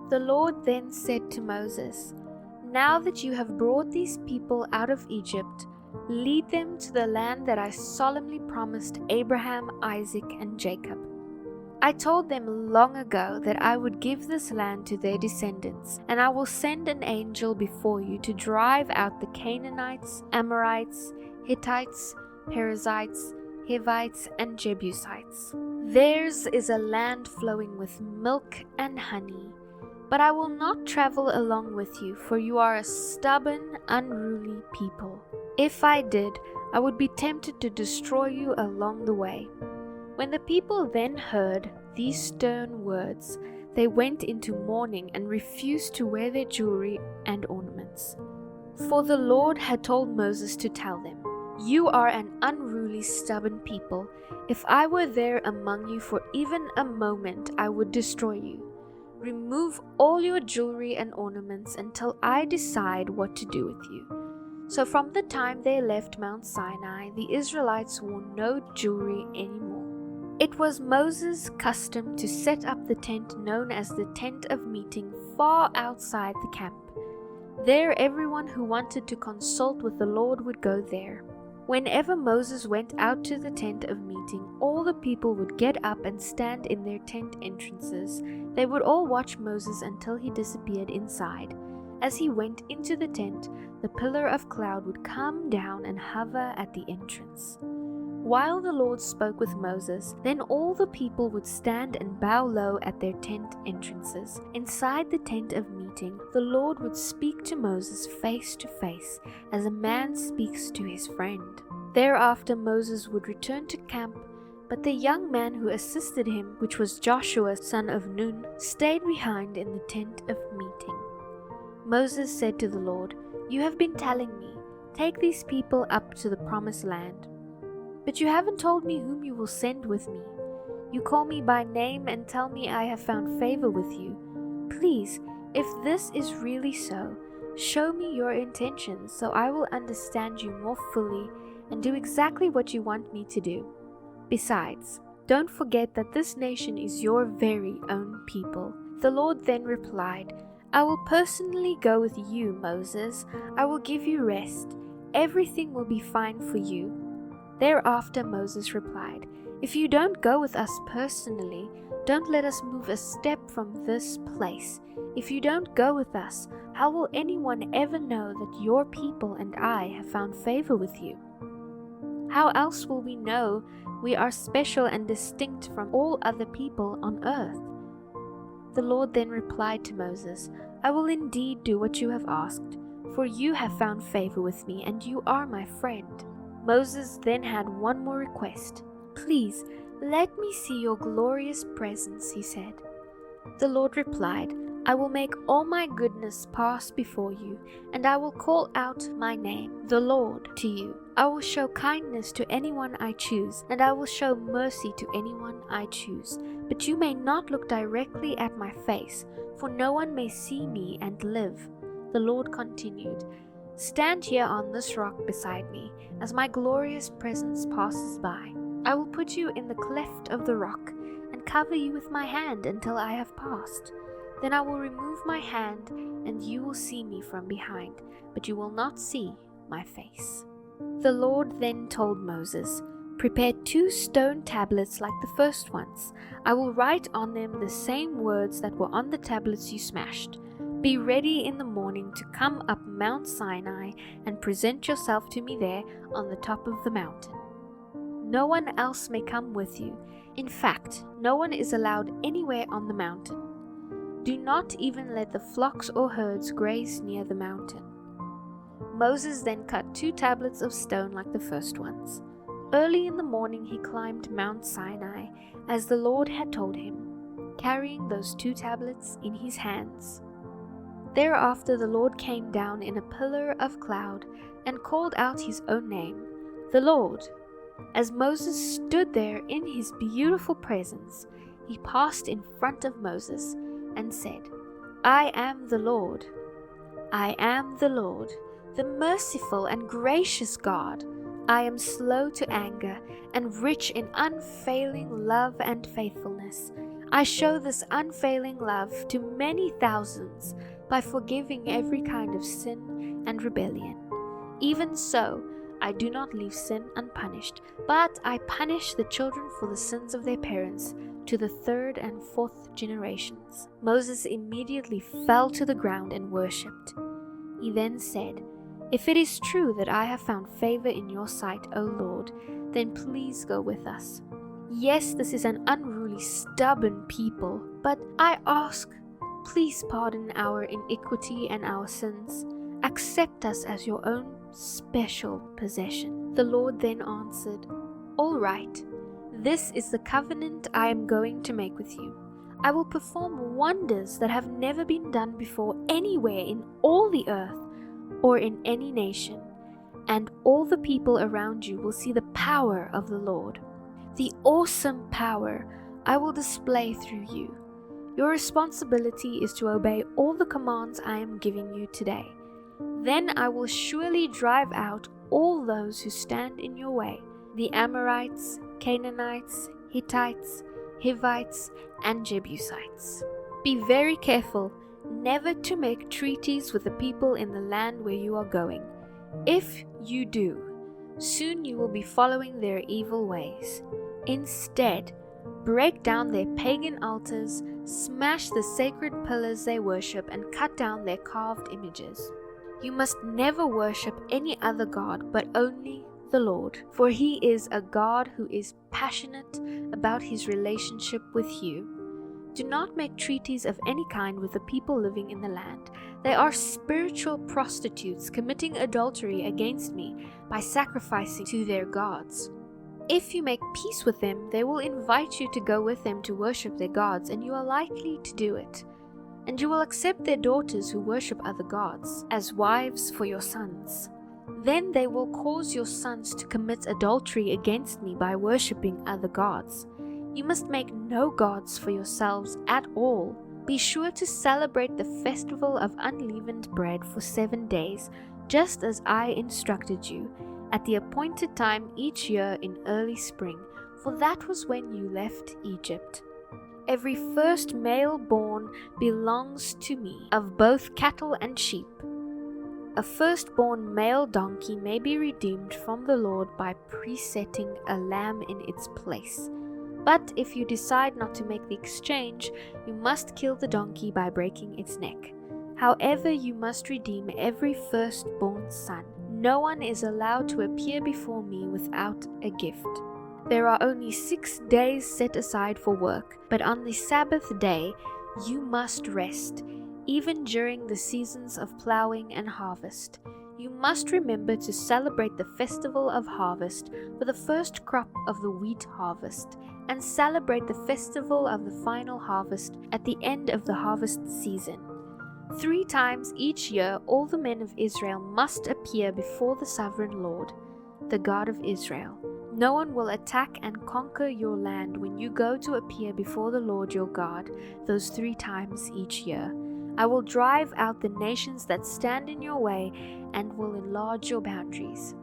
The Lord then said to Moses, "Now that you have brought these people out of Egypt, lead them to the land that I solemnly promised Abraham, Isaac, and Jacob. I told them long ago that I would give this land to their descendants, and I will send an angel before you to drive out the Canaanites, Amorites, Hittites, Perizzites, Hivites, and Jebusites. Theirs is a land flowing with milk and honey. But I will not travel along with you, for you are a stubborn, unruly people. If I did, I would be tempted to destroy you along the way." When the people then heard these stern words, they went into mourning and refused to wear their jewelry and ornaments. For the Lord had told Moses to tell them, "You are an unruly, stubborn people. If I were there among you for even a moment, I would destroy you. Remove all your jewelry and ornaments until I decide what to do with you." So from the time they left Mount Sinai, the Israelites wore no jewelry anymore. It was Moses' custom to set up the tent known as the tent of meeting far outside the camp. There everyone who wanted to consult with the Lord would go there. Whenever Moses went out to the tent of meeting, all the people would get up and stand in their tent entrances. They would all watch Moses until he disappeared inside. As he went into the tent, the pillar of cloud would come down and hover at the entrance. While the Lord spoke with Moses, then all the people would stand and bow low at their tent entrances. Inside the tent of meeting, the Lord would speak to Moses face to face, as a man speaks to his friend. Thereafter Moses would return to camp, but the young man who assisted him, which was Joshua son of Nun, stayed behind in the tent of meeting. Moses said to the Lord, "You have been telling me, 'Take these people up to the promised land.' But you haven't told me whom you will send with me. You call me by name and tell me I have found favor with you. Please, if this is really so, show me your intentions so I will understand you more fully and do exactly what you want me to do. Besides, don't forget that this nation is your very own people." The Lord then replied, "I will personally go with you, Moses. I will give you rest. Everything will be fine for you." Thereafter Moses replied, "If you don't go with us personally, don't let us move a step from this place. If you don't go with us, how will anyone ever know that your people and I have found favor with you? How else will we know we are special and distinct from all other people on earth?" The Lord then replied to Moses, "I will indeed do what you have asked, for you have found favor with me and you are my friend." Moses then had one more request. "Please, let me see your glorious presence," he said. The Lord replied, "I will make all my goodness pass before you, and I will call out my name, the Lord, to you. I will show kindness to anyone I choose, and I will show mercy to anyone I choose. But you may not look directly at my face, for no one may see me and live." The Lord continued, "Stand here on this rock beside me, as my glorious presence passes by. I will put you in the cleft of the rock, and cover you with my hand until I have passed. Then I will remove my hand, and you will see me from behind, but you will not see my face." The Lord then told Moses, "Prepare 2 stone tablets like the first ones. I will write on them the same words that were on the tablets you smashed. Be ready in the morning to come up Mount Sinai and present yourself to me there on the top of the mountain. No one else may come with you. In fact, no one is allowed anywhere on the mountain. Do not even let the flocks or herds graze near the mountain." Moses then cut 2 tablets of stone like the first ones. Early in the morning he climbed Mount Sinai, as the Lord had told him, carrying those 2 tablets in his hands. Thereafter the Lord came down in a pillar of cloud and called out his own name, the Lord. As Moses stood there in his beautiful presence, he passed in front of Moses and said, "I am the Lord. I am the Lord, the merciful and gracious God. I am slow to anger and rich in unfailing love and faithfulness. I show this unfailing love to many thousands by forgiving every kind of sin and rebellion. Even so, I do not leave sin unpunished, but I punish the children for the sins of their parents to the third and fourth generations." Moses immediately fell to the ground and worshipped. He then said, "If it is true that I have found favor in your sight, O Lord, then please go with us. Yes, this is an unruly, stubborn people, but I ask, please pardon our iniquity and our sins. Accept us as your own special possession." The Lord then answered, "All right, this is the covenant I am going to make with you. I will perform wonders that have never been done before anywhere in all the earth or in any nation, and all the people around you will see the power of the Lord. The awesome power I will display through you. Your responsibility is to obey all the commands I am giving you today. Then I will surely drive out all those who stand in your way, the Amorites, Canaanites, Hittites, Hivites, and Jebusites. Be very careful never to make treaties with the people in the land where you are going. If you do, soon you will be following their evil ways. Instead, break down their pagan altars, smash the sacred pillars they worship, and cut down their carved images. You must never worship any other god but only the Lord, for He is a God who is passionate about His relationship with you. Do not make treaties of any kind with the people living in the land. They are spiritual prostitutes committing adultery against me by sacrificing to their gods. If you make peace with them, they will invite you to go with them to worship their gods, and you are likely to do it. And you will accept their daughters who worship other gods as wives for your sons. Then they will cause your sons to commit adultery against me by worshipping other gods. You must make no gods for yourselves at all. Be sure to celebrate the festival of unleavened bread for 7 days, just as I instructed you, at the appointed time each year in early spring, for that was when you left Egypt. Every first male born belongs to me, of both cattle and sheep. A firstborn male donkey may be redeemed from the Lord by presetting a lamb in its place. But if you decide not to make the exchange, you must kill the donkey by breaking its neck. However, you must redeem every firstborn son. No one is allowed to appear before me without a gift. There are only 6 days set aside for work, but on the Sabbath day you must rest, even during the seasons of plowing and harvest. You must remember to celebrate the festival of harvest for the first crop of the wheat harvest, and celebrate the festival of the final harvest at the end of the harvest season. 3 times each year all the men of Israel must appear before the sovereign Lord, the God of Israel. No one will attack and conquer your land when you go to appear before the Lord your God those 3 times each year. I will drive out the nations that stand in your way and will enlarge your boundaries.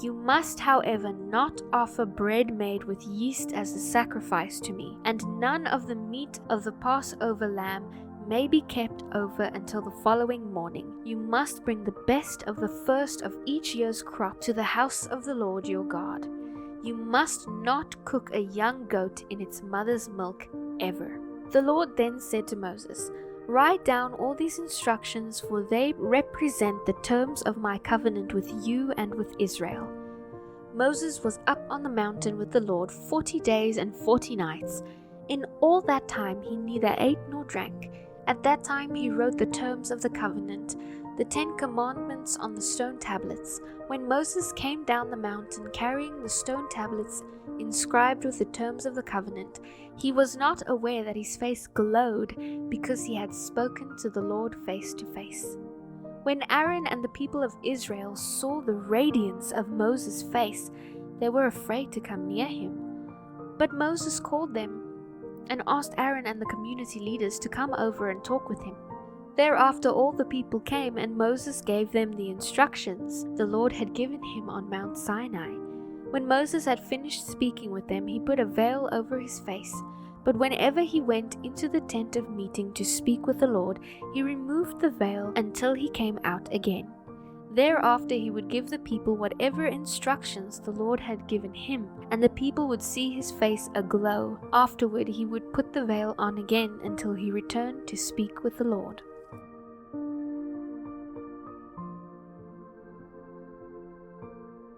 You must, however, not offer bread made with yeast as a sacrifice to me, and none of the meat of the Passover lamb may be kept over until the following morning. You must bring the best of the first of each year's crop to the house of the Lord your God. You must not cook a young goat in its mother's milk ever. The Lord then said to Moses, "Write down all these instructions, for they represent the terms of my covenant with you and with Israel." Moses was up on the mountain with the Lord 40 days and 40 nights. In all that time he neither ate nor drank. At that time he wrote the terms of the covenant, the 10 commandments on the stone tablets. When Moses came down the mountain carrying the stone tablets inscribed with the terms of the covenant, he was not aware that his face glowed because he had spoken to the Lord face to face. When Aaron and the people of Israel saw the radiance of Moses' face, they were afraid to come near him. But Moses called them and asked Aaron and the community leaders to come over and talk with him. Thereafter all the people came, and Moses gave them the instructions the Lord had given him on Mount Sinai. When Moses had finished speaking with them, he put a veil over his face, But whenever he went into the tent of meeting to speak with the Lord, he removed the veil until he came out again. Thereafter he would give the people whatever instructions the Lord had given him, and the people would see his face aglow. Afterward he would put the veil on again until he returned to speak with the Lord.